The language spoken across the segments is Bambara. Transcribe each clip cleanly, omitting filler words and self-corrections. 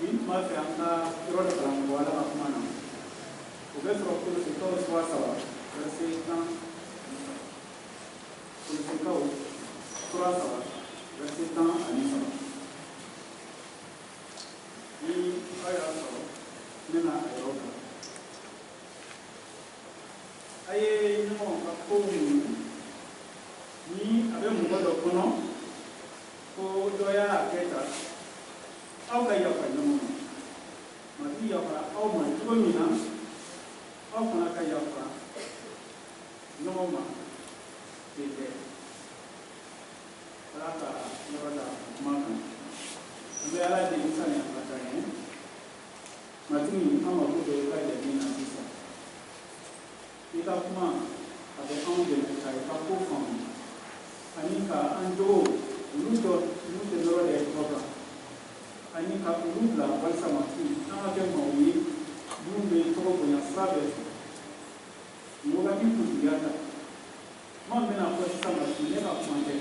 bin ma fɛ an ka yɔrɔ dɔ kalan mɔgɔ ala ka kuma na o bɛ sɔrɔ Kolosikaw 3:3 verset 10 Kolosikaw 3:3 verset 10 ani 3 ni a y'a sɔrɔ ne na a yɔrɔ kan a ye ɲɔgɔn ka kow minnu ni a bɛ mɔgɔ dɔ kɔnɔ ko dɔ y'a kɛ tan aw ka yafa ɲɔgɔn ma mati yafa aw ma cogo min na aw fana ka yafa ɲɔgɔn ma ten tɛ ala ka yɔrɔ la kuma kan an bɛ ala deli sani a ka taa ɲɛ matigi an mako bɛ i ka jaabi na sisan i ka kuma a bɛ anw dɛmɛ ka i ka ko faamu ani ka an dogo olu tɛ yɔrɔ de tɔ kan ani ka olu bila walasa matigi an ka kɛ maaw ye minnu bɛ tɔgɔ bonya sira bɛɛ fɛ mɔgɔ ka k'i kuntigiya ta kuma min bɛna fɔ sisan matigi ne ka kuma tɛ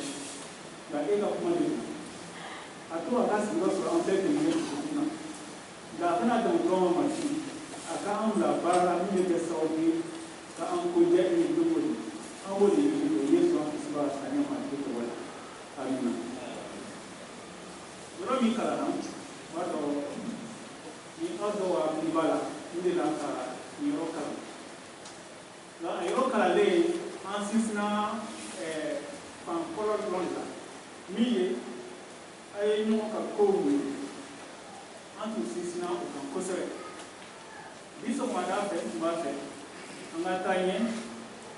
nka e ka kuma de don a to a ka sigiyɔrɔ sɔrɔ an bɛɛ tɛmɛnen dusukun na nka a kana dan dɔrɔn ma matigi a ka an bila baara la min bɛ kɛ sababu ye ka an ko diya e ye don o don an b'o de ɲini o ye sɔn kisi ba a ɲɛ ma e tɔgɔ la amina yɔrɔ min kalanna o b'a dɔn ni aw dɔw hakili b'a la n delila ka nin yɔrɔ kalan nka a yɔrɔ kalanlen an sinsinna fan fɔlɔ dɔrɔn de la min ye a ye ɲɔgɔn ka kow wele an tun sinsinna o kan kosɛbɛ bi sɔgɔmada fɛ n tun b'a fɛ an ka taa ɲɛ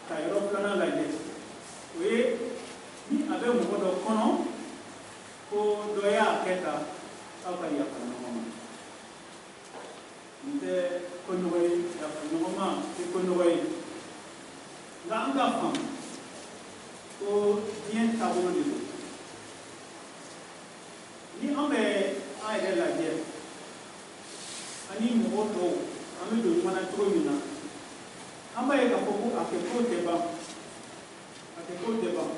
ka yɔrɔ filanan lajɛ o ye ni a bɛ mɔgɔ dɔ kɔnɔ ko dɔ y'a kɛ tan aw ka yafa ɲɔgɔn ma nin tɛ ko nɔgɔ ye yafa ɲɔgɔn ma tɛ ko nɔgɔ ye nka an ka faamu ko diɲɛ taabolo de don ni an bɛ an yɛrɛ lajɛ ani mɔgɔ dɔw an bɛ don ɲɔgɔn na cogo min na an b'a ye k'a fɔ ko a kɛcogo tɛ ban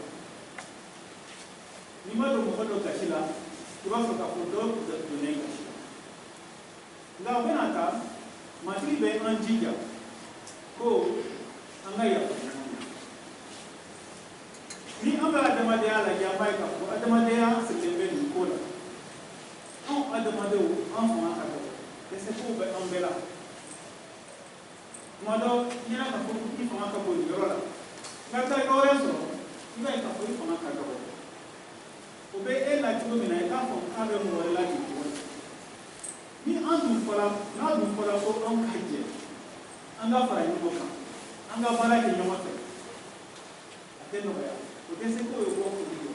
n'i ma don mɔgɔ dɔ gasi la i b'a sɔrɔ k'a fɔ dɔw donnen gasi la nka o bɛna ta matigi bɛ an jija ko an ka yafa ɲɔgɔn ma ni an bɛ adamadenya lajɛ an b'a ye k'a fɔ adamadenya sigilen bɛ nin ko la anw adamadenw an fanga ka dɔgɔ dɛsɛkow bɛ an bɛɛ la tuma dɔ i ɲɛna k'a fɔ i fanga ka bon nin yɔrɔ la nka taa yɔrɔ wɛrɛ sɔrɔ i b'a ye k'a fɔ i fanga ka dɔgɔ o bɛ e la cogo min na i k'a fɔ k'a bɛ mɔgɔ wɛrɛ la ten cogo la ni an dun fɔra n'a dun fɔra ko anw ka jɛ an ka fara ɲɔgɔn kan an ka baara kɛ ɲɔgɔn fɛ a tɛ nɔgɔya o tɛ se k'o ye bɔ k'olu jɔ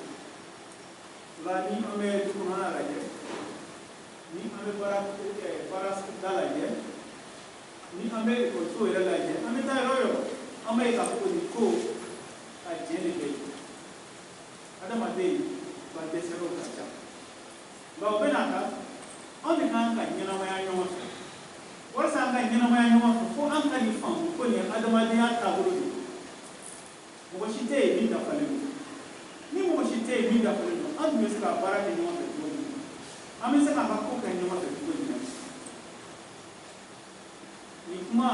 nka ni an bɛ du kɔnɔna lajɛ ni an bɛ baara da lajɛ ni an bɛ ekɔliso yɛrɛ lajɛ an bɛ taa yɔrɔ o yɔrɔ an b'a ye k'a fɔ ko nin ko a diɲɛ de bɛ yen adamaden ba dɛsɛrɛw ka ca nka o bɛna ta anw de kan ka ɲɛnamaya ɲɔgɔn fɛ walasa an ka ɲɛnamaya ɲɔgɔn fɛ fo an ka nin faamu ko nin ye adamadenya taabolo de don mɔgɔ si tɛ yen min dafalen don ni mɔgɔ si tɛ yen min dafalen don an tun bɛ se ka baara kɛ ɲɔgɔn fɛ cogo min na an bɛ se k'an ka ko kɛ ɲɔgɔn fɛ cogo min na nin kuma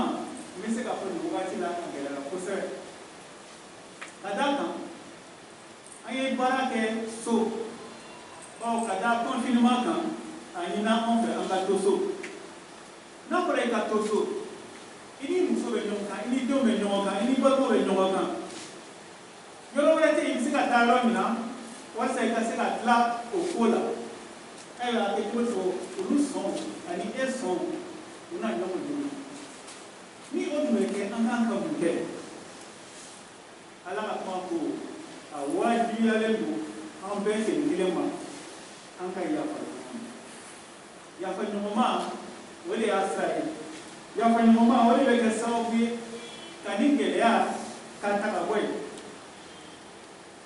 n bɛ se k'a fɔ nin wagati la a gɛlɛyara kosɛbɛ ka d'a kan an ye baara kɛ so ka da confinement kan a ɲini anw fɛ an ka to so n'a fɔra i ka to so i ni muso bɛ ɲɔgɔn kan i ni denw bɛ ɲɔgɔn kan i ni balimaw bɛ ɲɔgɔn kan yɔrɔ wɛrɛ tɛ yen i bɛ se ka taa yɔrɔ min na walasa i ka se ka tila o ko la ayiwa a kɛ cogo cogo olu sɔn ani e sɔn u na ɲɔgɔn dɛmɛ ni o tun bɛ kɛ an kan ka mun kɛ ala ka kuma ko a wajibiyalen don an bɛɛ sen kelen ma an ka yafa ɲɔgɔn ma yafa ɲɔgɔn ma o de y'a sira ye yafa ɲɔgɔn ma o de bɛ kɛ sababu ye ka ni gɛlɛya ka ta ka bɔ yen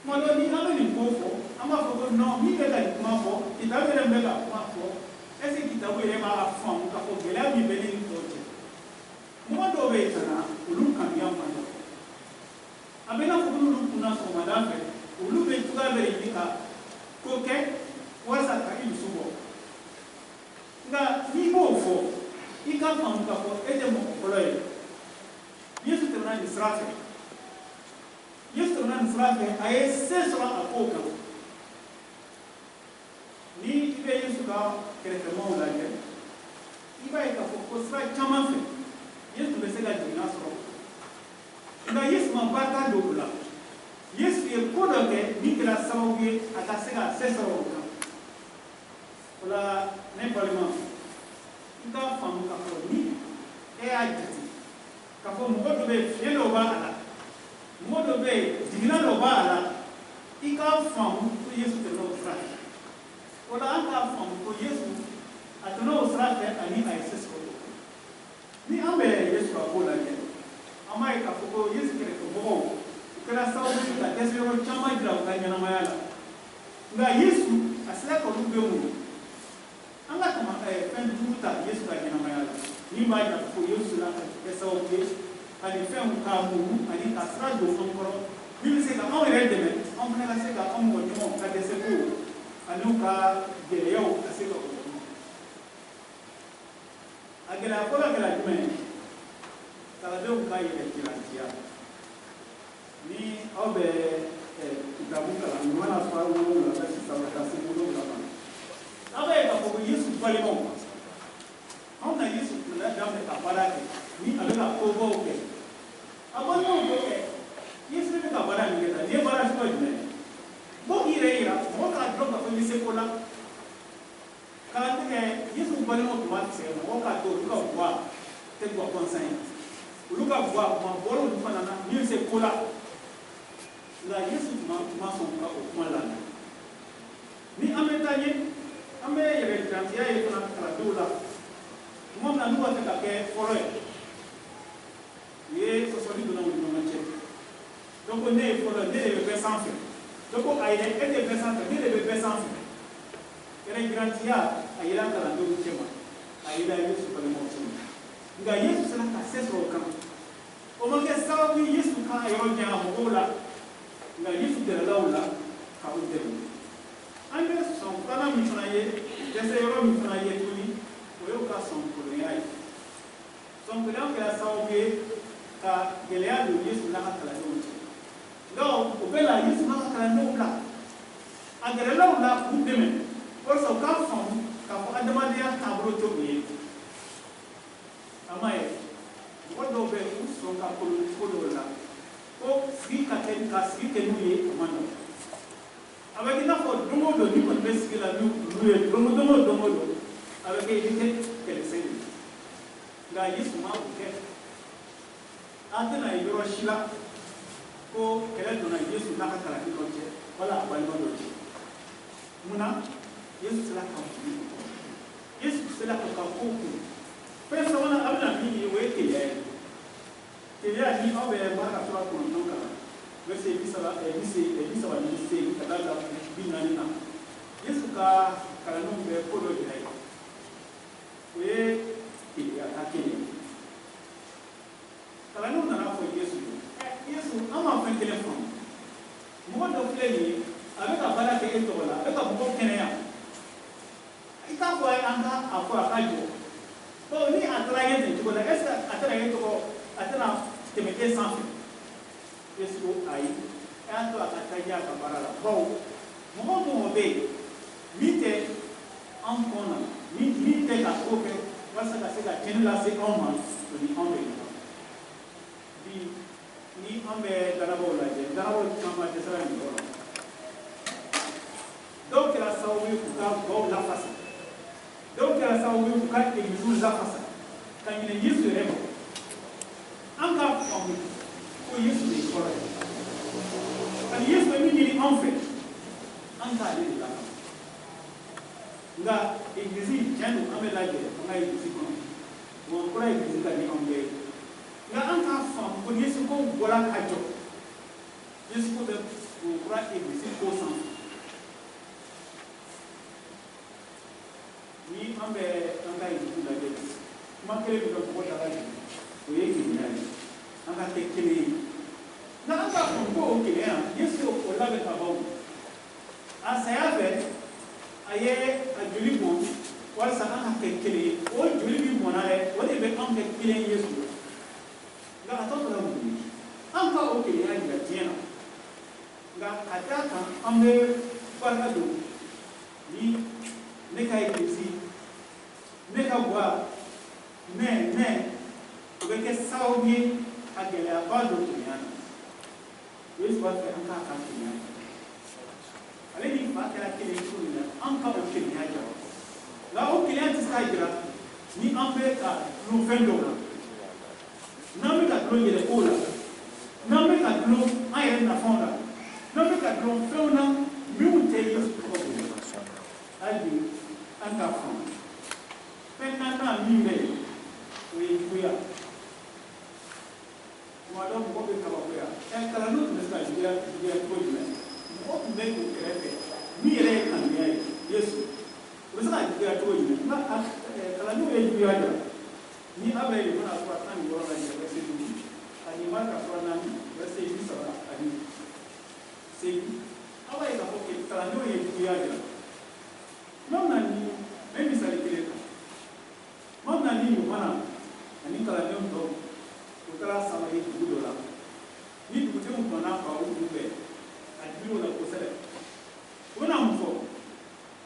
tuma dɔ ni an bɛ nin ko fɔ an b'a fɔ ko non min bɛ ka nin kuma fɔ kitabu yɛrɛ bɛ ka kuma fɔ est ce que kitabu yɛrɛ b'a faamu k'a fɔ gɛlɛya min bɛ ne ni tɔw cɛ mɔgɔ dɔw bɛ yen ka na olu kanuya man ɲi a bɛ n'a fɔ ko n'olu kunna sɔgɔmada fɛ olu bɛ cogoya bɛ ɲini ka ko kɛ walasa ka i dusu bɔ nga ni b'o fɔ i ka faamu k'a fɔ e tɛ mɔgɔ fɔlɔ ye Yesu tɛmɛna nin sira fɛ Yesu tɛmɛna nin sira fɛ a ye se sɔrɔ a kow kan ni i bɛ Yesu ka kɛrɛfɛmɔgɔw lajɛ i b'a ye k'a fɔ ko sira caman fɛ Yesu bɛ se ka jiginna sɔrɔ nka Yesu ma barika don o la Yesu ye ko dɔ kɛ min kɛra sababu ye a ka se ka se sɔrɔ o kan o la ne balima n k'a faamu k'a fɔ ni e y'a jate k'a fɔ mɔgɔ dɔ bɛ yen fiɲɛ dɔ b'a la mɔgɔ dɔ bɛ yen jiginna dɔ b'a la i k'a faamu ko Yesu tɛmɛ o sira fɛ o la an k'a faamu ko Yesu a tɛmɛ o sira fɛ ani a ye se sɔrɔ o kan ni an bɛ Yesu ka ko lajɛ an b'a ye k'a fɔ ko Yesu kɛrɛfɛmɔgɔw o kɛra sababu ye ka dɛsɛ yɔrɔ caman jira u ka ɲɛnamaya la nka Yesu a sera k'olu bɛɛ mun an ka tama fɛn duuru ta Yesu ka ɲɛnamaya la min b'a jira ko Yesu la ka kɛ sababu ye ka nin fɛnw k'a muɲu ani ka sira don an kɔrɔ min bɛ se ka anw yɛrɛ dɛmɛ anw fana ka se ka anw mɔgɔ ɲɔgɔnw ka dɛsɛ ko ani ka gɛlɛyaw ka se ka o kɔnɔ a gɛlɛya fɔlɔ kɛra jumɛn ye kalandenw ka yɛrɛjirantiya ni aw bɛ kitabu kalan nin mana sɔrɔ aw wolowula ka sisan ka taa se wolowula ma aw b'a ye k'a fɔ ko Yesu balimaw anw na Yesu tun daminɛ ka baara kɛ ni a bɛ ka kobaw kɛ a balimaw ko Yesu bɛ ka baara min kɛ tan nin ye baara sugu jumɛn ye bɔ k'i yɛrɛ yira mɔgɔ k'a dɔn k'a fɔ i bɛ se ko la kalanden Yesu balimaw tun b'a tigɛ mɔgɔ k'a to olu ka bɔ a tɛ bɔ kɔnsan ye olu ka bɔ a kuma bɔra olu fana na min bɛ se ko la nka Yesu tun ma sɔn ka o kuma lamɛn ni an bɛ taa ɲɛ an bɛ yɛrɛjirantiya ye fana kalandenw la tuma min na n'u b'a fɛ ka kɛ fɔlɔ ye u ye sɔsɔli donna u ni ɲɔgɔn cɛ dɔ ko ne ye fɔlɔ ne de bɛ bɛɛ sanfɛ dɔ ko ayi dɛ e tɛ bɛɛ sanfɛ ne de bɛ bɛɛ sanfɛ yɛrɛjirantiya a yera kalandenw cɛ ma a yera Yesu balimaw cɛ ma nka Yesu sera ka se sɔrɔ o kan o ma kɛ sababu ye Yesu ka yɔrɔ janya mɔgɔw la nka Yesu gɛrɛla u la ka u dɛmɛ an bɛ sɔn filanan min fana ye dɛsɛ yɔrɔ min fana ye tuguni o y'o ka sɔnkolonya ye sɔnkolonya kɛra sababu ye ka gɛlɛya don Yesu n'a ka kalandenw cɛ nka o bɛɛ la Yesu n'a ka kalandenw bila a gɛrɛla u la k'u dɛmɛ walasa u k'a faamu k'a fɔ adamadenya taabolo tɛ o ye a ma ye mɔgɔ dɔw bɛ yen u sɔn ka kolon ko dɔw la ko sigi ka sigi kɛ n'u ye o man nɔgɔn a bɛ kɛ i n'a fɔ don o don ni kɔni bɛ sigi la n'u ye don o don a bɛ kɛ i bɛ kɛ kɛlɛsɛn ye nka Yesu ma o kɛ an tɛna ye yɔrɔ si la ko kɛlɛ donna Yesu n'a ka kalandenw cɛ wala a balima dɔ cɛ munna Yesu sera ka fili Yesu sera ka kow kun fɛn sabanan a bɛna min ye o ye keleya ye keleya ni aw bɛ Maraka sura 9 kalan verset 38 ka taa bila 40 na Yesu ka kalandenw bɛ ko dɔ jira ye o ye keleya ka kele kalandenw nana fɔ Yesu Yesu an ma fɛn kelen faamu mɔgɔ dɔ filɛ nin ye a bɛ ka baara kɛ e tɔgɔ la a bɛ ka mɔgɔw kɛnɛya i t'a fɔ an ka a fɔ a ka jɔ ni a taara ye nin cogo la est ce que a tɛna ye tɔgɔ a tɛna tɛmɛ e sanfɛ Yesu ko ayi e y'a to a ka taa ɲɛ a ka baara la bawo mɔgɔ mɔgɔ bɛ yen min tɛ an kɔn na min tɛ ka ko kɛ walasa ka se ka tiɲɛni lase anw ma o ni anw bɛ ɲɔgɔn bi ni an bɛ dalabaw lajɛ dalabaw caman dɛsɛra nin yɔrɔ la dɔw kɛra sababu ye k'u ka gaw lafasa dɔw kɛra sababu ye k'u ka egiliziw lafasa ka ɲinɛ Yesu yɛrɛ ma an k'a faamu ko Yesu de ye kɔrɔ ye ani Yesu bɛ min ɲini anw fɛ an k'ale de lakana nka egilizi tiɲɛ don an bɛ lajɛ an ka egilizi kɔnɔ wa kɔrɔ egilizi ka di anw bɛɛ ye nka an k'a faamu ko Yesu ko bɔra ka jɔ Yesu ko bɛ kura egilizi ko sanfɛ ni an bɛ an ka egilizi lajɛ kuma kelen bɛ kɛ mɔgɔ da la o ye keleya ye an ka kɛ kelen ye nka an k'a faamu ko o keleya Yesu o labɛn ka baw a saya fɛ a ye a joli bɔn o walasa an ka kɛ kelen ye o joli bi mɔna dɛ o de bɛ an kɛ kelen ye so nka a tɔ tora mun ye an ka o kelenya jira diɲɛ na nka ka d'a kan an bɛ barika don ni ne ka egilizi ne ka bɔ mɛ o bɛ kɛ sababu ye a gɛlɛyaba don kelenya na Yesu b'a fɛ an k'a ka kelenya ale ni fa kɛra kelen ye cogo min na an ka o kelenya jira nka o kelenya tɛ se ka jira ni an bɛ ka dulon fɛn dɔw la n'an bɛ ka dulon yɛlɛkow la n'an bɛ ka dulon an yɛrɛ nafɛnw la n'an bɛ ka dulon fɛnw na minnu tɛ Yesu tɔgɔ bolo hali bi an k'a faamu fɛn naaninan min bɛ yen o ye juguya tuma dɔ mɔgɔ bɛ kabakoya kalandenw tun bɛ se ka juguya cogo jumɛn mɔgɔ tun bɛ o kɛrɛfɛ min yɛrɛ ye kanuya ye Yesu o bɛ se ka juguya cogo jumɛn nka kalandenw ye juguya jira ni a bɛ yen mana fɔ tan ni wɔɔrɔ la ɲɛ verset 12 ani Marika 4:4 verset 30 ani 8 a b'a ye k'a fɔ kalandenw ye juguya jira n'aw na ni n bɛ misali kelen ta n'aw na ni ɲɔgɔnna ani kalandenw tɔw o taara sama ye dugu dɔ la ni dugudenw dɔnna fa o dugu bɛɛ a diri o la kosɛbɛ o bɛna mun fɔ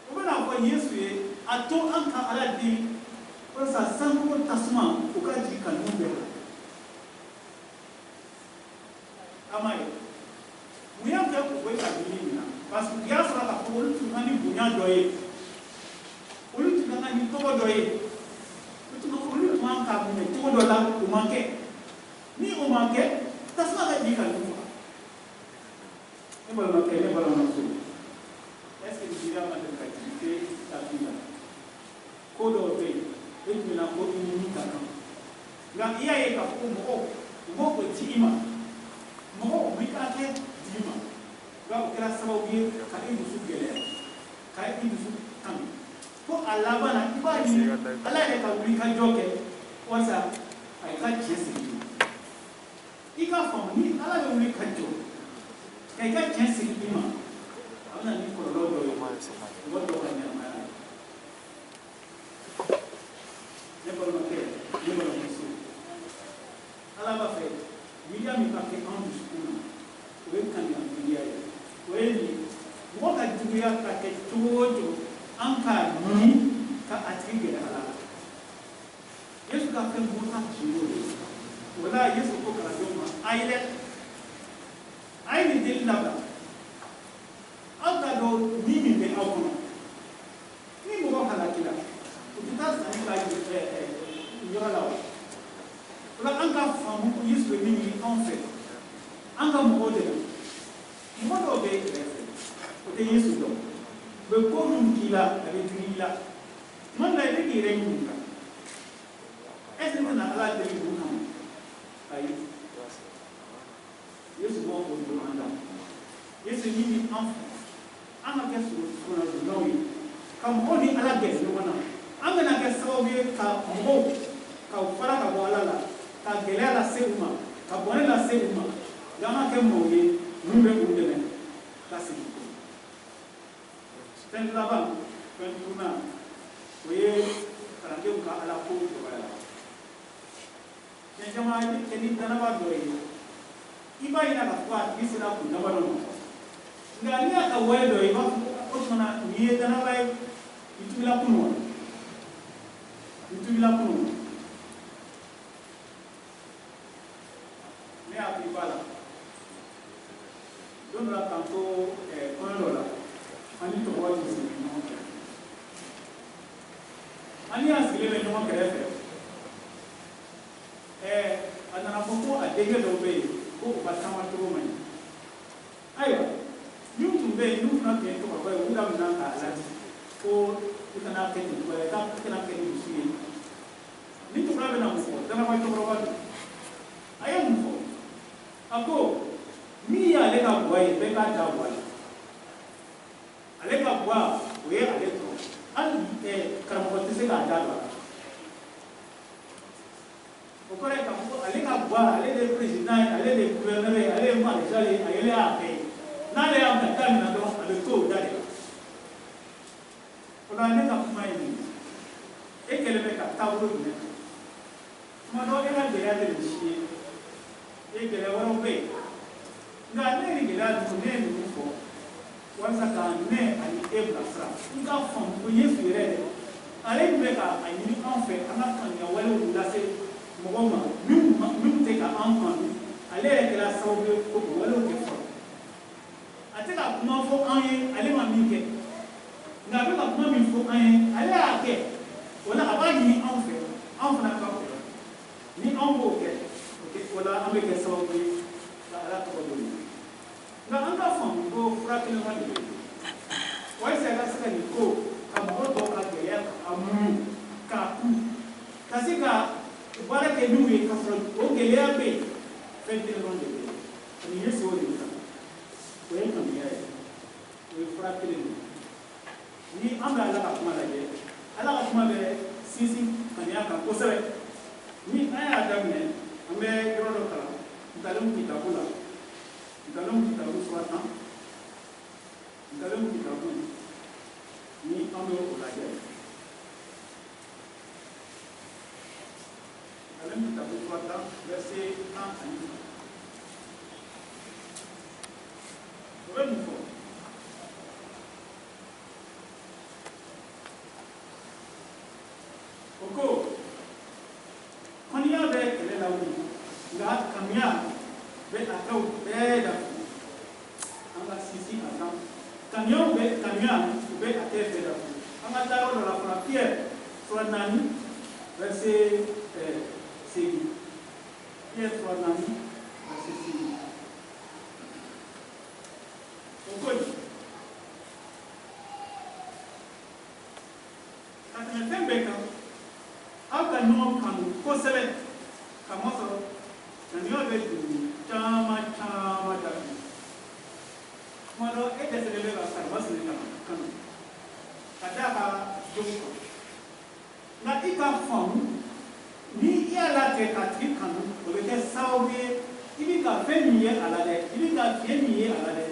o bɛna fɔ Yesu ye a to an ka Ala den walasa sankɔrɔ tasuma o ka jigin kanuw bɛɛ la a ma ye mun y'a kɛ o bɛ ka ɲini nin na parce que u y'a sɔrɔ k'a fɔ olu tun ka ni bonya dɔ ye olu tun ka ni tɔgɔ dɔ ye olu tun man ka minɛ cogo dɔ la o man kɛ ni o man kɛ tasuma ka jigin kanuw faga ne balimakɛ ne balimamuso est-ce que jira ma deli ka jigin ta bi la ko dɔw bɛ yen e tun bɛna ko i ni ka kan nka i y'a ye k'a fɔ ko mɔgɔw ko di i ma mɔgɔw bɛ k'a kɛ di i ma nka o kɛra sababu ye ka i dusu gɛlɛya ka i dusu kami ko a laban na i b'a ɲini Ala yɛrɛ ka wuli ka jɔ kɛ walasa a ka cɛ sigi i ka faamu ni Ala bɛ wuli ka jɔ ka i ka cɛ sigi i ma a bɛna ni kɔlɔlɔ dɔ ye mɔgɔ dɔw ka ɲɛnamaya ne balimakɛ ne balimamuso Ala b'a fɛ miliya min ka kɛ anw dusukun na o ye kanuya miliya ye o ye nin mɔgɔ ka juguya ka kɛ cogo o cogo an k'a ɲini ka a tigi gɛrɛ Ala la Yesu ka fɛn bɔ ka jigin o de o la Yesu ko kalandenw ma a ye dɛ a ye nin deli labila aw t'a dɔn ni min bɛ aw kɔnɔ ni mɔgɔ halakila u tɛ taa sanni ka yɔrɔ la o la an ka faamu Yesu bɛ min ɲini anw fɛ an ka mɔgɔw dɛmɛ mɔgɔ dɔw bɛ kɛrɛfɛ o tɛ Yesu dɔn u bɛ ko minnu k'i la a bɛ digi i la tuma dɔ la i bɛ k'i yɛrɛ ɲininka est-ce que n bɛna Ala deli ninnu kama ayi Yesu b'o o don an na Yesu ɲini an fɛ an ka kɛ sɔrɔdonnaw ye ka mɔgɔw ni Ala gɛrɛ ɲɔgɔn na an bɛna kɛ sababu ye ka mɔgɔw ka fara ka bɔ Ala la ka gɛlɛya lase u ma ka bɔnɛ lase u ma nka an ka kɛ mɔgɔw ye minnu bɛ u dɛmɛ ka segin fɛn laban fɛn duurunan o ye kalandenw ka Ala ko dɔgɔya tiɲɛ caman i bɛ kɛ ni danaba dɔ ye i b'a yira k'a fɔ a tigi sera kun dama dɔ ma nka n'i y'a ka wale dɔ ye i b'a fɔ o tuma nin ye danaba ye i tugula kunun wa i tugula kunun ne y'a f'i ba la don dɔ la k'an to kɔɲɔ dɔ la an ni tɔgɔ tun sigilen ɲɔgɔn fɛ an ni y'a sigilen bɛ ɲɔgɔn kɛrɛfɛ a nana fɔ ko a denkɛ dɔw bɛ yen ko u ka taama cogo man ɲi ayiwa n'u tun bɛ yen n'u fana tun ye cɛkɔrɔba ye u daminɛ k'a ladi ko i kana kɛ nin cogo ye i kana kɛ nin dusu ye ni cɛkɔrɔba bɛna mun fɔ danaba cɛkɔrɔba don a ye mun fɔ a ko min y'ale ka buwa ye bɛɛ k'a da buwa la ale ka buwa o ye ale tɔ hali karamɔgɔ tɛ se k'a da don a la o kɔrɔ ye k'a fɔ ale ka buwa ale de ye président ye ale de ye gouverneur ye ale ye maréchal ye ale y'a bɛɛ ye n'ale y'a da minɛ dɔrɔn a bɛ to o da de la o la ne ka kuma ye nin kɛlen bɛ ka taabolo jumɛn kan tuma dɔ e ka gɛlɛya tɛ nin si ye e gɛlɛya wɛrɛw bɛ yen nka ne ye gɛlɛya ninnu ne ye ninnu fɔ walasa ka ne ani e bilasira i k'a faamu ko Yesu yɛrɛ dɛ ale bɛ ka a ɲini anw fɛ an ka kanuya walew lase mɔgɔw ma minnu tɛ ka an kanu ale yɛrɛ kɛra sababu ye ko o walew tɛ fɔlɔ a tɛ ka kuma fɔ an ye ale ma min kɛ nka a bɛ ka kuma min fɔ an ye ale y'a kɛ o la a b'a ɲini anw fɛ anw fana ka o ni anw b'o kɛ o la an bɛ kɛ sababu ye ka Ala tɔgɔ dɔn nka an k'a faamu ko fura kelen ma de bɛ yen walasa ka se ka nin ko ka mɔgɔ dɔw ka gɛlɛya a muɲu k'a ku ka se ka baara kɛ n'u ye ka sɔrɔ o gɛlɛya bɛ yen fɛn kelen dɔrɔn de bɛ yen ani Yesu o de bɛ taa o ye kanuya ye o ye fura kelen de ni an bɛ Ala ka kuma lajɛ Ala ka kuma bɛ sinsin kanuya kan kosɛbɛ ni an y'a daminɛ an bɛ yɔrɔ dɔ kalan Nkalon kitabu la Nkalon kitabu 60 Nkalon kitabu ni an bɛ o lajɛ Nkalon kitabu 60 verset 1 ani 2 o bɛ mun fɔ o ko kanuya bɛ kɛlɛ la wuli nka kanuya bɛ a kɛw bɛɛ dafa an ka sinsin a kan kanuya u bɛ a kɛ bɛɛ dafa an ka taa yɔrɔ dɔ la fana Pierre 4 verset 8 Pierre 4 verset 8 o ko ka tɛmɛ fɛn bɛɛ kan aw ka ɲɔgɔn kanu kosɛbɛ ka masɔrɔ kanuya bɛ dugu caman dafa tuma dɔ e dɛsɛlen bɛ ka saraba sɛnɛ kanu ka da ka jogo kan nka i ka faamu ni i y'a latigɛ k'a tigi kanu o bɛ kɛ sababu ye i bɛ ka fɛn min ye a la dɛ i bɛ ka fiɲɛ min ye a la dɛ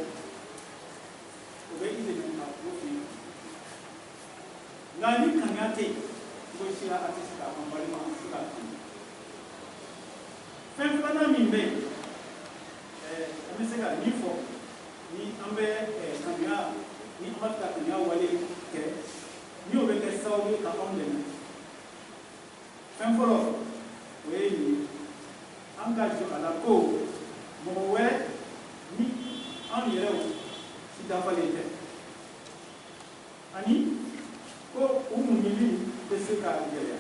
o bɛ i dɛmɛ ka o fiɲɛ nka ni kanuya tɛ yen ko si a tɛ se ka an balima se ka kanu fɛn filanan min bɛ yen an bɛ se ka min fɔ ni an bɛ kanuya ni an bɛ ka kanuya wale kɛ ni o bɛ kɛ sababu ye ka anw dɛmɛ fɛn fɔlɔ o ye nin ye an ka jɔ a la ko mɔgɔ wɛrɛ ni anw yɛrɛw si dafalen tɛ ani ko u muɲuli bɛ se ka gɛlɛya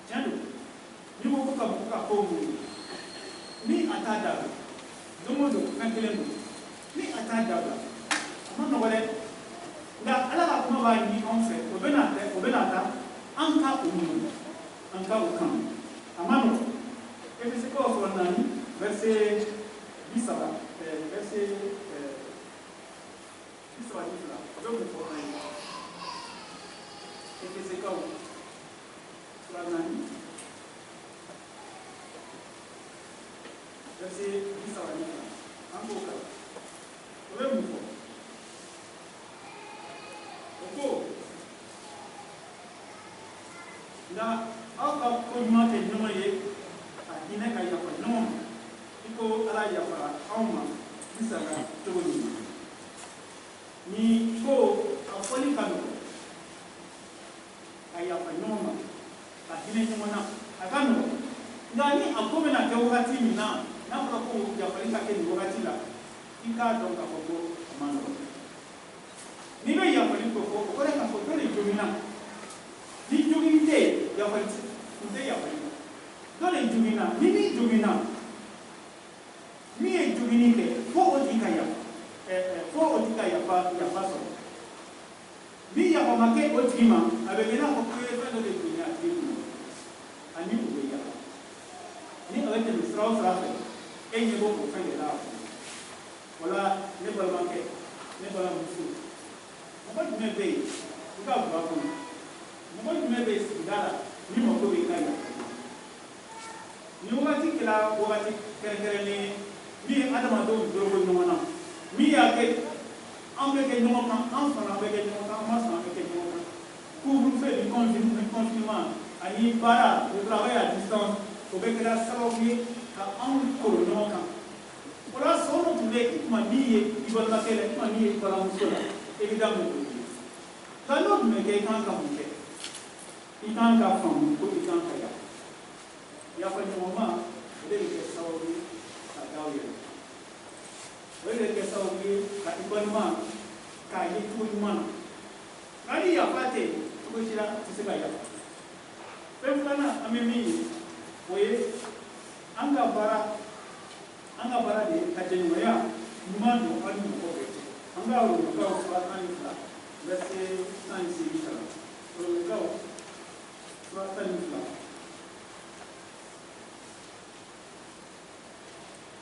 tiɲɛ don ni ko ko ka mɔgɔ ka ko muɲu ni a t'a dabila don o don fɛn kelen don ni a t'a dabila a ma nɔgɔ dɛ nka Ala ka kuma b'a ɲini anw fɛ o bɛ na taa an ka o muɲu an ka o kanu a ma nɔgɔ Efesikaw 4 verset 30 verset 30 a bɛ mun fɔ an ye Efesikaw 4 verset 30 an b'o kalan o bɛ mun fɔ o ko nka aw ka ko ɲuman kɛ ɲɔgɔn ye a hinɛ ka yafa ɲɔgɔn ma i ko Ala yafara anw ma sisan cogo ɲuman ni ko a fɔli ka nɔgɔn ka yafa ɲɔgɔn ma ka hinɛ ɲɔgɔn na a ka nɔgɔn nka ni a ko bɛna kɛ wagati min na n'a fɔra ko yafali ka kɛ nin wagati la i k'a dɔn k'a fɔ ko a ma nɔgɔn n'i bɛ yafali ko fɔ o kɔrɔ ye k'a fɔ dɔ de jogina ni jogini tɛ yen yafali kun tɛ yafali dɔ de jogina ni min jogina min ye jogini kɛ fo o tigi ka yafa sɔrɔ ni yafa ma kɛ o tigi ma a bɛ kɛ i n'a fɔ ko ye fɛn dɔ de jogina a tigi kun ani o bɛ yafa ni a bɛ tɛmɛ sira o sira fɛ e ɲɛ b'o fɛn de la o la ne balimakɛ ne balimamuso mɔgɔ jumɛn bɛ yen i ka bɔ a kɔnɔ mɔgɔ jumɛn bɛ yen sigida la ni mako bɛ i ka yafa ni wagati kɛra wagati kɛrɛnkɛrɛnnen ye min ye adamadenw dɔrɔbɔ ɲɔgɔn na min y'a kɛ an bɛ kɛ ɲɔgɔn kan an fana bɛ kɛ ɲɔgɔn kan an ma sɔn an bɛ kɛ ɲɔgɔn kan k'u du confinement, ani para, le travail à distance, au bec de la salarié, à un colonel. Voilà, son nom de qui m'a mis, il va la faire, il m'a mis, il va la moussola, évidemment. Dans l'autre, mais quelqu'un comme vous, il t'a qu'à femme, il t'a qu'à gars. Il y a pas de moment, il est salarié à Gaoué. Il est salarié à Ibanema, car il est tout le monde. Quand il y a pas de tout ce là, c'est ce qu'il y a. Même quand on a mis, vous voyez, en Gabara, de Kajenouaya, nous demandons à nous pour en Gao, nous avons soit un flat, verset 106, sur le Gao, soit un flat.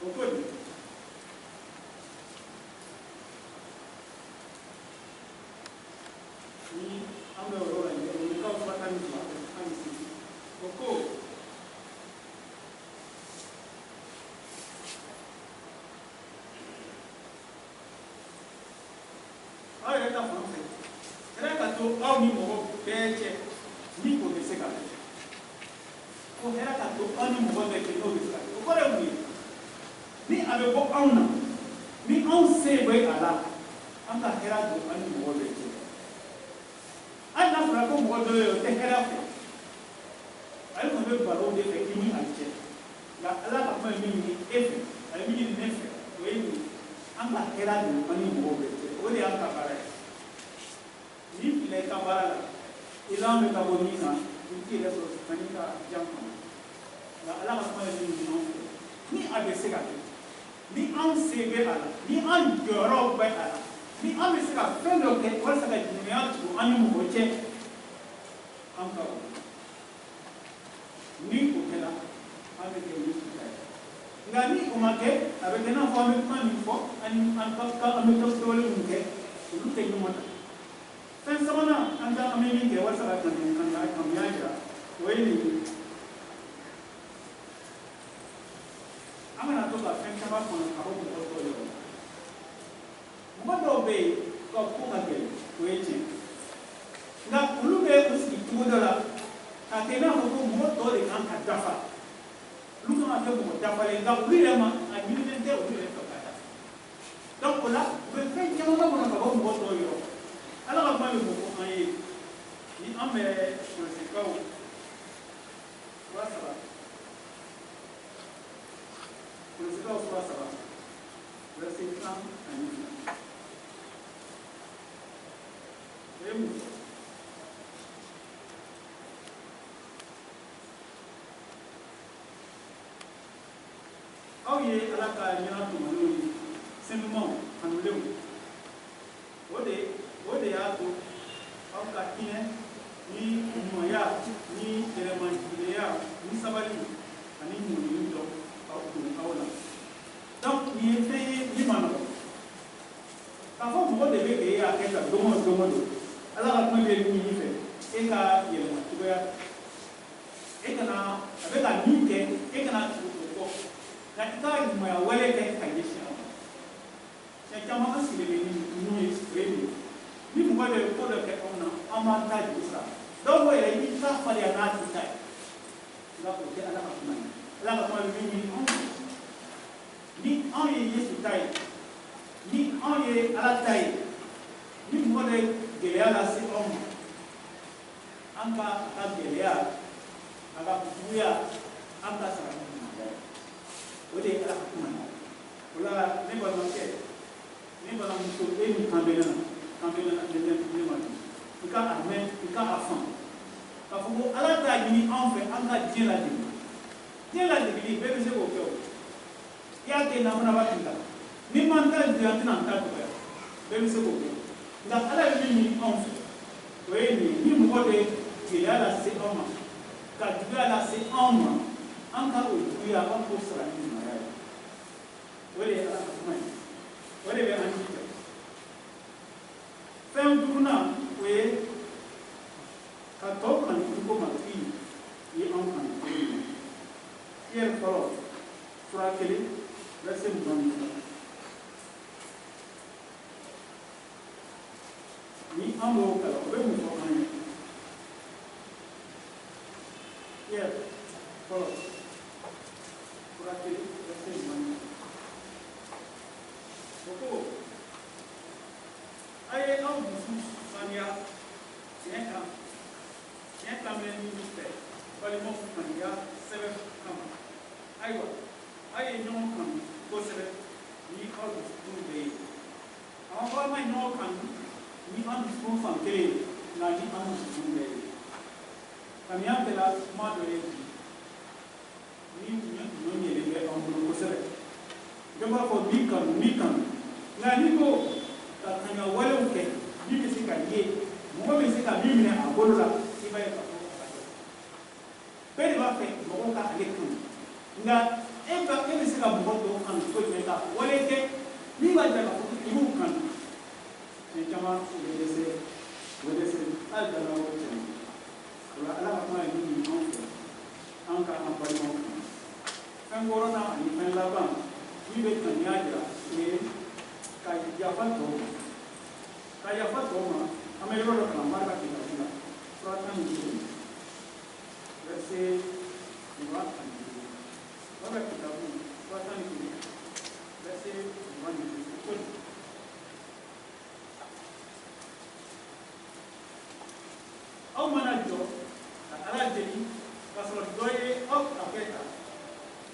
Au code. Ni en Gao, nous avons soit un flat, au code. Aw ni mɔgɔ bɛɛ cɛ ni o bɛ se ka kɛ o hɛrɛ ka to aw ni mɔgɔ bɛɛ cɛ n'o bɛ se ka kɛ o kɔrɔ ye mun ye ni a bɛ bɔ anw na ni anw se bɛ a la an ka hɛrɛ don aw ni mɔgɔ bɛɛ cɛ hali n'a fɔra ko mɔgɔ dɔ ye o tɛ hɛrɛ fɛ ale kɔni bɛ baro de fɛ i ni a cɛ nka ala ka kuma ye min ɲini e fɛ a ye min ɲini ne fɛ o ye nin an ka hɛrɛ don aw ni mɔgɔ bɛɛ cɛ o de y'an ka baara ye. Ni il est camarade, il a un métabolisme, il est sur le panique, la ni ABC ni un CV ni un Europe, ni un monsieur a fait le que quoi ça va être pour un numéro encore. Ni au Kenya, avec les ministres. Gani au marqué, avec un enfant, une fois, un méthode de Sen samana anda amini ke wasa kan kamyaja weli amana to ka fen kama ko abo ko to yo mo do be ko ko ka ke wechi na ulu be ko si tudola atena ko mo to de kan ka dafa lu ka ma ko dafa le ga wile ma a minute de wile ko ka donc là be fen kama ko na ko mo to yo alors que moi, ni en mais sur le secteur, soit ça va. Sur le secteur, soit ça va. Verset 30 à 9. Et nous. Quand il est à la caille, il y a un peu simplement, en nous le o de y'a to aw ka hinɛ ni ɲumanya ni yɛrɛmajigiya ni sabali ani ɲumanni dɔn aw don aw la donc nin ye fɛn ye min ma nɔgɔn k'a fɔ mɔgɔ de bɛ k'e y'a kɛ ka don o don ala ka kuma bɛ min fɛ e ka yɛlɛma cogoya e kana a bɛ ka min kɛ e kana tugu o kɔ nka i ka ɲumanya wale kɛ ka ɲɛsin a ma cɛ caman ka sigilen bɛ ni ninnu ye o ye nin ye. Ni mɔgɔ bɛ ko dɔ kɛ anw na an b'an ta juru sara dɔw ko yɛrɛ i t'a falen n'a tigi ta ye nka o tɛ ala ka kuma ye ala ka kuma bɛ min ɲini anw ni anw ye Yesu ta ye ni anw ye ala ta ye ni mɔgɔ bɛ gɛlɛya lase anw ma an ka a ka gɛlɛya a ka juguya an ka sara ni ɲuman o de ye ala ka kuma ye o la ne balimakɛ ne balimamuso e ni kan bɛ ne na. Quand il y a un mec, il y a un enfant. Quand il y a un enfant, il y a un Dieu la vie. Dieu la vie, il y a un Dieu il y a un Dieu qui n'a pas de ni mental de l'antenne en tant que il y a un Dieu qui n'a pas de enfant. Oui, ni mot de Dieu à la c'est homme. Quand Dieu à la c'est homme, en cas où il y a un peu de cela. Oui, il y a un Dieu. Oui, il y a un Dieu. Fɛn duurunan o ye ka tɔw kanu cogo matigi ye anw kanu cogo min Pierre fɔlɔ sura 1 verset 22 ni an b'o kalan o bɛ mun fɔ an ye fɔlɔ furakɛli lase ɲuman ye o ko a ye aw dusu sanuya tiɲɛ kan bɛ minnu fɛ balimaw kanuya sɛbɛn kama ayiwa a ye ɲɔgɔn kanu kosɛbɛ ni aw dusukun bɛ ye an ko an ma ɲɔgɔn kanu ni an dusukun fan kelen ye nka ni an dusukun bɛ ye kanuya kɛra kuma dɔ ye bi ni ɲɔ yɛlɛ bɛ an bolo kosɛbɛ bɛɛ b'a fɔ min kanu nka ni ko ka kanuya walew kɛ min bɛ se ka ye mɔgɔ bɛ se ka min minɛ a bolo la i b'a ye ka fɔ bɛɛ de b'a fɛ mɔgɔw ka ale kanu nka e bɛ se ka mɔgɔ dɔw kanu cogo jumɛn ka wale kɛ min b'a jira k'a fɔ i b'u kanu tiɲɛ caman o bɛ dɛsɛ hali dala o cɛ o la ala ka kuma ye min ye anw fɛ an ka an balimaw kanu fɛn wɔɔrɔnan ani fɛn laban min bɛ kanuya jira o ye ka yafa tɔw ma an bɛ yɔrɔ dɔ kalan barika kitabu la sura 11 verset 20 ani 21 barika kitabu sura 11 verset 20 aw mana jɔ ka ala deli k'a sɔrɔ dɔ ye aw ka kɛ ta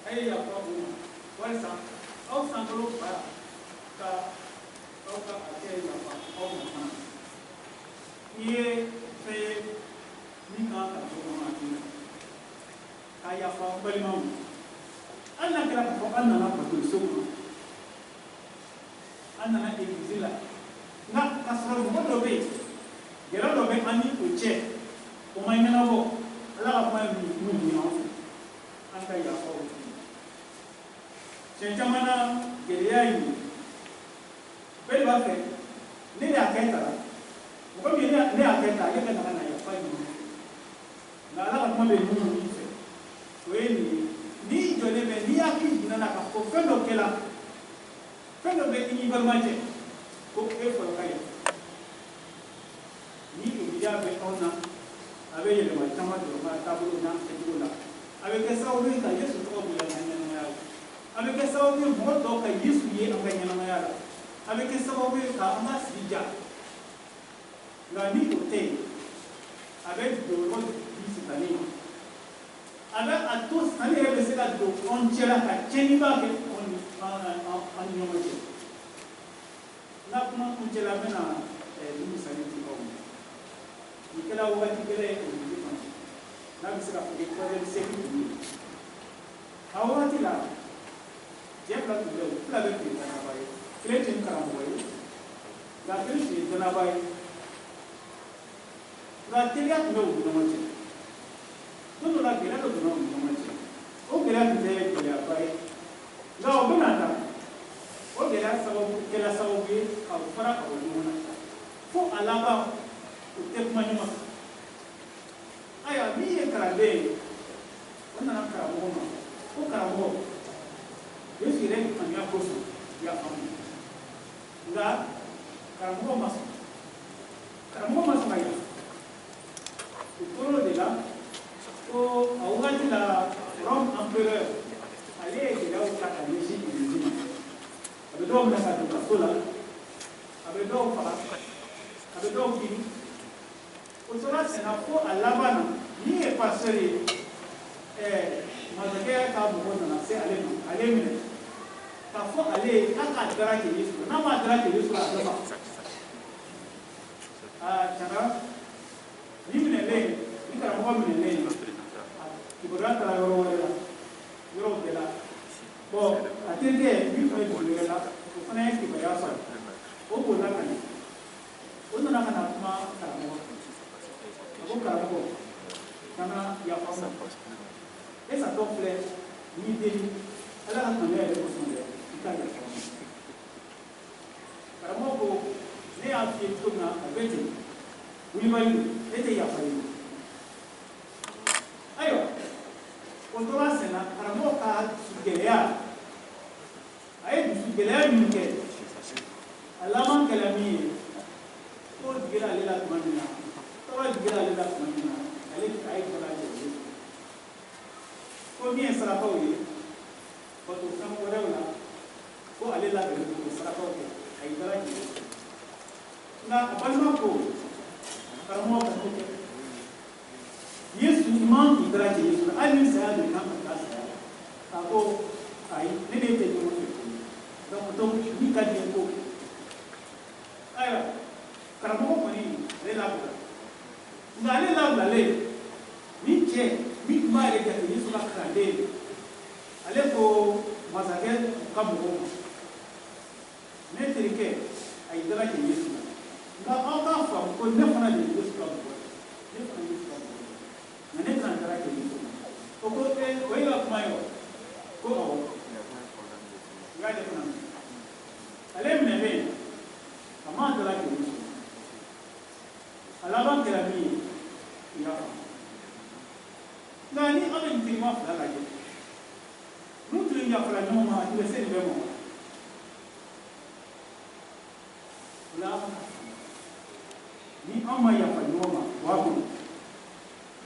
a ye yafa o ma walisa aw sankolo bara ka aw ka hakɛ yafa aw ma fana i ye fɛn ye min kan ka fɔ kɔnɔ a tigi ka yafa balimaw ma hali n'a kɛra k'a fɔ an nana batoliso kɔnɔ an nana egilizi la nka k'a sɔrɔ mɔgɔ dɔ bɛ yen gɛlɛya dɔ bɛ an ni o cɛ o ma ɲɛnabɔ ala ka kuma ye mun ye anw fɛ an ka yafa o tigi tiɲɛ caman na gɛlɛya ye bɛɛ de b'a fɛ ne de y'a kɛ ta la mɔgɔ min ne y'a kɛ ta ale ka na yafa ɲuman nka ala ka kuma bɛ mun fɛ o ye nin ye n'i jɔlen bɛ n'i hakili jiginna na k'a fɔ fɛn dɔ kɛla fɛn dɔ bɛ i ni balima cɛ ko e fɔlɔ ka yafa ni o biya bɛ anw na a bɛ yɛlɛma caman don ka taabolo n'a kɛcogo la a bɛ kɛ sababu ye ka Yesu tɔgɔ bonya an ka ɲɛnamaya la a bɛ kɛ sababu ye mɔgɔ dɔw ka Yesu ye an ka ɲɛnamaya la a bɛ kɛ sababu ye ka an ka sigi ja nka ni o tɛ yen a bɛ don yɔrɔ di Sitani ma a bɛ a to Sitani yɛrɛ bɛ se ka don anw cɛ la ka tiɲɛniba kɛ an ni ɲɔgɔn cɛ n ka kuma kuncɛ la n bɛna ni misali di aw ma nin kɛla wagati gɛlɛn ye Olivier kɔnɔ n'a bɛ se ka fɔ ko troisième siècle tun ye a wagati la cɛ fila tun bɛ yen fila bɛ tun ye danaba ye kelen tun ye karamɔgɔ ye nka kelen tun ye danaba ye nka teliya tun bɛ u ni ɲɔgɔn cɛ don dɔ la gɛlɛya dɔ donna u ni ɲɔgɔn cɛ o gɛlɛya tun tɛ gɛlɛyaba ye nka o bɛna ta o gɛlɛya kɛla sababu ye ka u fara ka bɔ ɲɔgɔn na fo a laban o tɛ kuma ɲuman ayiwa min ye kalanden ye o nana karamɔgɔ ma ko karamɔgɔ Yesu yɛrɛ kanuya kosɔn yafa ma nka karamɔgɔ ma sɔn ka yafa o tora o de la ko a wagati la Rome empereur ale ye gɛlɛyaw ta ka ɲɛsin Église ma a bɛ dɔw minɛ ka don kaso la a bɛ dɔw faga a bɛ dɔw kiiri o tora senna fo a laban na min ye pasteur ye masakɛ ka mɔgɔ nana se ale ma ale minɛ k'a fɔ ale ye k'a ka dara kɛ Yesu la n'a ma dara kɛ Yesu la a bɛ ban tiɲɛna ni minɛlen ni karamɔgɔ minɛlen kibaruya taara yɔrɔ wɛrɛ la yɔrɔ bɛɛ la bon a terikɛ min fana ye dugu wɛrɛ la o fana ye kibaruya sɔrɔ o bolila ka ɲɛ o nana ka na kuma karamɔgɔ a ko karamɔgɔ kana yafa ma e satɔ filɛ n'i deli ala ka kanuya yɛrɛ kosɔn dɛ i ka yafa ma karamɔgɔ ko ne y'a f'i ye cogo min na a bɛ ten wulibali don e tɛ yafa ye ayiwa o tora senna karamɔgɔ ka gɛlɛya a ye dusu gɛlɛya min kɛ a laban kɛla min ye ko digira ale la tuma min na tɔɔrɔ digira ale la tuma min na ale a ye bala jɛ ko min ye sarakaw ye bato fɛn wɛrɛw la ko ale labɛnnen don k'o sarakaw kɛ a y'i dala jigin nka a balima ko karamɔgɔ ka ko kɛ Yesu i man k'i dala jigin Yesu hali ni saya de kan ka taa saya k'a ko ayi ne de tɛ ɲɔgɔn fɛ donc min ka di ye ko ayiwa karamɔgɔ kɔni ale labila nka ale labilalen ni cɛ min tun b'a yɛrɛ jate Yesu ka kalanden ale ko masakɛ ka mɔgɔw ma ne terikɛ a y'i dala jigin Yesu la nka aw k'a faamu ko ne fana de ye Yesu ka mɔgɔ ye ne fana ye Yesu ka mɔgɔ ye nka ne tɛna dala jigin Yesu la o ko o ye ka kuma ye wa ko awɔ i y'a jate na ale minɛlen a ma dala jigin Yesu a laban kɛra min ye i y'a faamu nka ni aw bɛ nin terima fila lajɛ n'u tun yafara ɲɔgɔn ma i bɛ se nin bɛɛ ma o la ni an ma yafa ɲɔgɔn ma wa kɔnɔ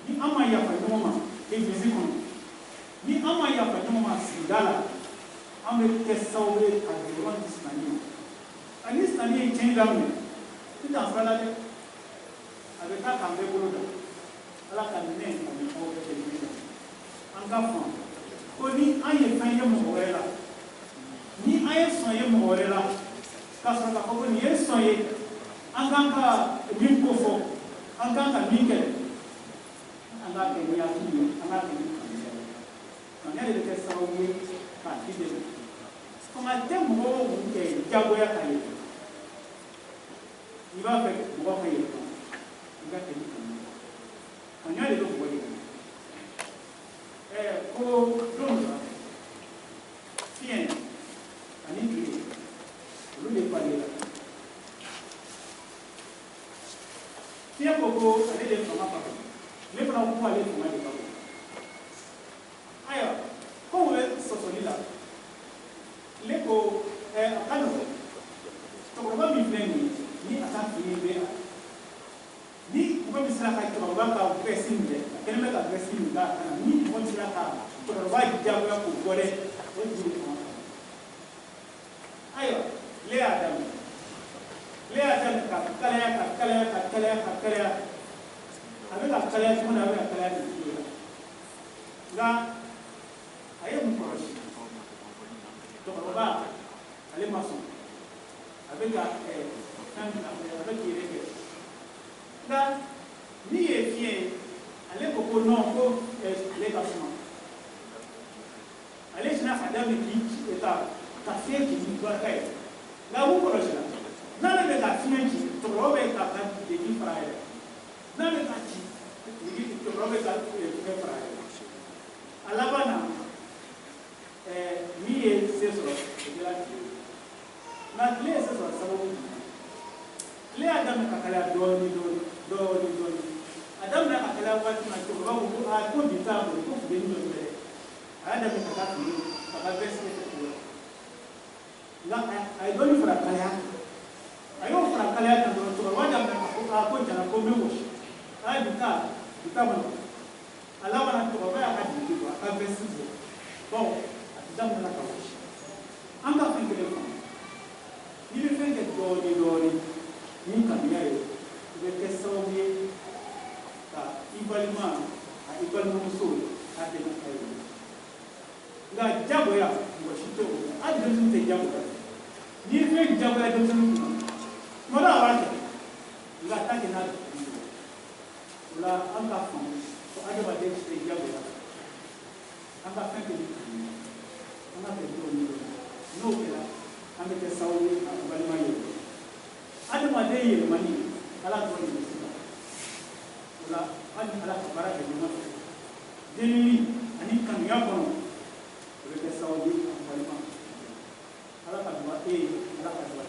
ni an ma yafa ɲɔgɔn ma egilizi kɔnɔ ni an ma yafa ɲɔgɔn ma sigida la an bɛ kɛ sababu ye ka gɛlɛya di silamɛ ma ani silamɛ ye tiɲɛ daminɛ n tɛ fara la dɛ a bɛ taa k'an bɛɛ bolo da ala ka minɛ ka nin aw bɛɛ kɛ an ka faamu ko ni an ye fɛn ye mɔgɔ wɛrɛ la ni an ye sɔn ye mɔgɔ wɛrɛ la k'a sɔrɔ k'a fɔ ko nin ye sɔn ye an kan ka min ko fɔ an kan ka min kɛ an k'a kɛ ni hakili ye an k'a kɛ ni kamiya ye kamiya de bɛ kɛ sababu ye k'a di dɛmɛ fanga tɛ mɔgɔw kɛ diyagoya ka ye i b'a fɛ mɔgɔ ka yɛlɛma i ka kɛ ni kamiya kamiya de bɛ mɔgɔ yɛlɛma ko don la fiɲɛ ani tile olu de b'ale la fiɲɛ ko ko ale de fanga ka bon ne fana ko ale fanga de ka bon ayiwa ko u bɛ sɔsɔli la ne ko a ka nɔgɔn cɛkɔrɔba min filɛ nin ye ni a ka fini bɛ a ni mɔgɔ min sera ka cɛkɔrɔba ka vɛsi minɛ a kɛlen bɛ ka vɛsi min k'a kana ni mɔgɔ min sera ka cɛkɔrɔba diyagoya k'o bɔ dɛ o jiri fanga ka bon ayiwa ne y'a daminɛ ka kalaya ka kalaya ka kalaya ka kalaya a bɛ ka kalaya cogo min a bɛ ka kalaya nin cogo la nka a ye mun kɔlɔsi cɛkɔrɔba ale ma sɔn a bɛ ka fɛn min a bɛ k'i yɛrɛ kɛ nka min ye fiɲɛ ye ale ko ko non ko ale ka suma ale sinna ka daminɛ k'i ci ka fiɲɛ ci ni barika ye nka mun kɔlɔsi la n'ale bɛ ka fiɲɛ ci cɛkɔrɔba bɛ ka degi fara yɛrɛ n'a bɛ ka ci cɛkɔrɔba bɛ ka fɛn fara yɛrɛ a laban na min ye se sɔrɔ o kɛra tile nka tile ye se sɔrɔ sababu tile y'a daminɛ ka kalaya dɔɔnin a daminɛ ka kalaya waati min na cɛkɔrɔba ko ko bi t'a bolo ko funteni dɔ filɛ a y'a daminɛ ka taa fini ka taa vɛsi kɛ cogo la nka a ye dɔɔnin fara kalaya a y'o fara kalaya kan dɔrɔn cɛkɔrɔba daminɛ ka fɔ ko jara ko n bɛ wɔsi a ye bi ta ma nɔgɔ a laban na cɛkɔrɔba y'a ka dugu bɔ a ka vɛsi bɔ bawo a ti daminɛ ka wɔsi an ka fɛn kelen faamu n'i bɛ fɛn kɛ dɔɔnin ni kamiya ye i bɛ kɛ sababu ye ka i balima a i balimamuso a dɛmɛ a ye nka jagoya mɔgɔ si tɛ o la hali denmisɛnnin tɛ jagoya n'i ye fɛn jagoya denmisɛnnin kunna tuma dɔw a b'a kɛ nka a t'a kɛ n'a dugu o la an k'a faamu ko adamaden tɛ jagoya an ka fɛn kɛ ni kamiya an ka kɛ dɔɔnin n'o kɛra an bɛ kɛ sababu ye ka balima ye adamaden yɛlɛmani ala dɔrɔn de bɛ se ka o la hali ala ka baara kɛ ɲɔgɔn fɛ delili ani kanuya kɔnɔ o bɛ kɛ sababu ye ka balima ala ka duba e ye ala ka duba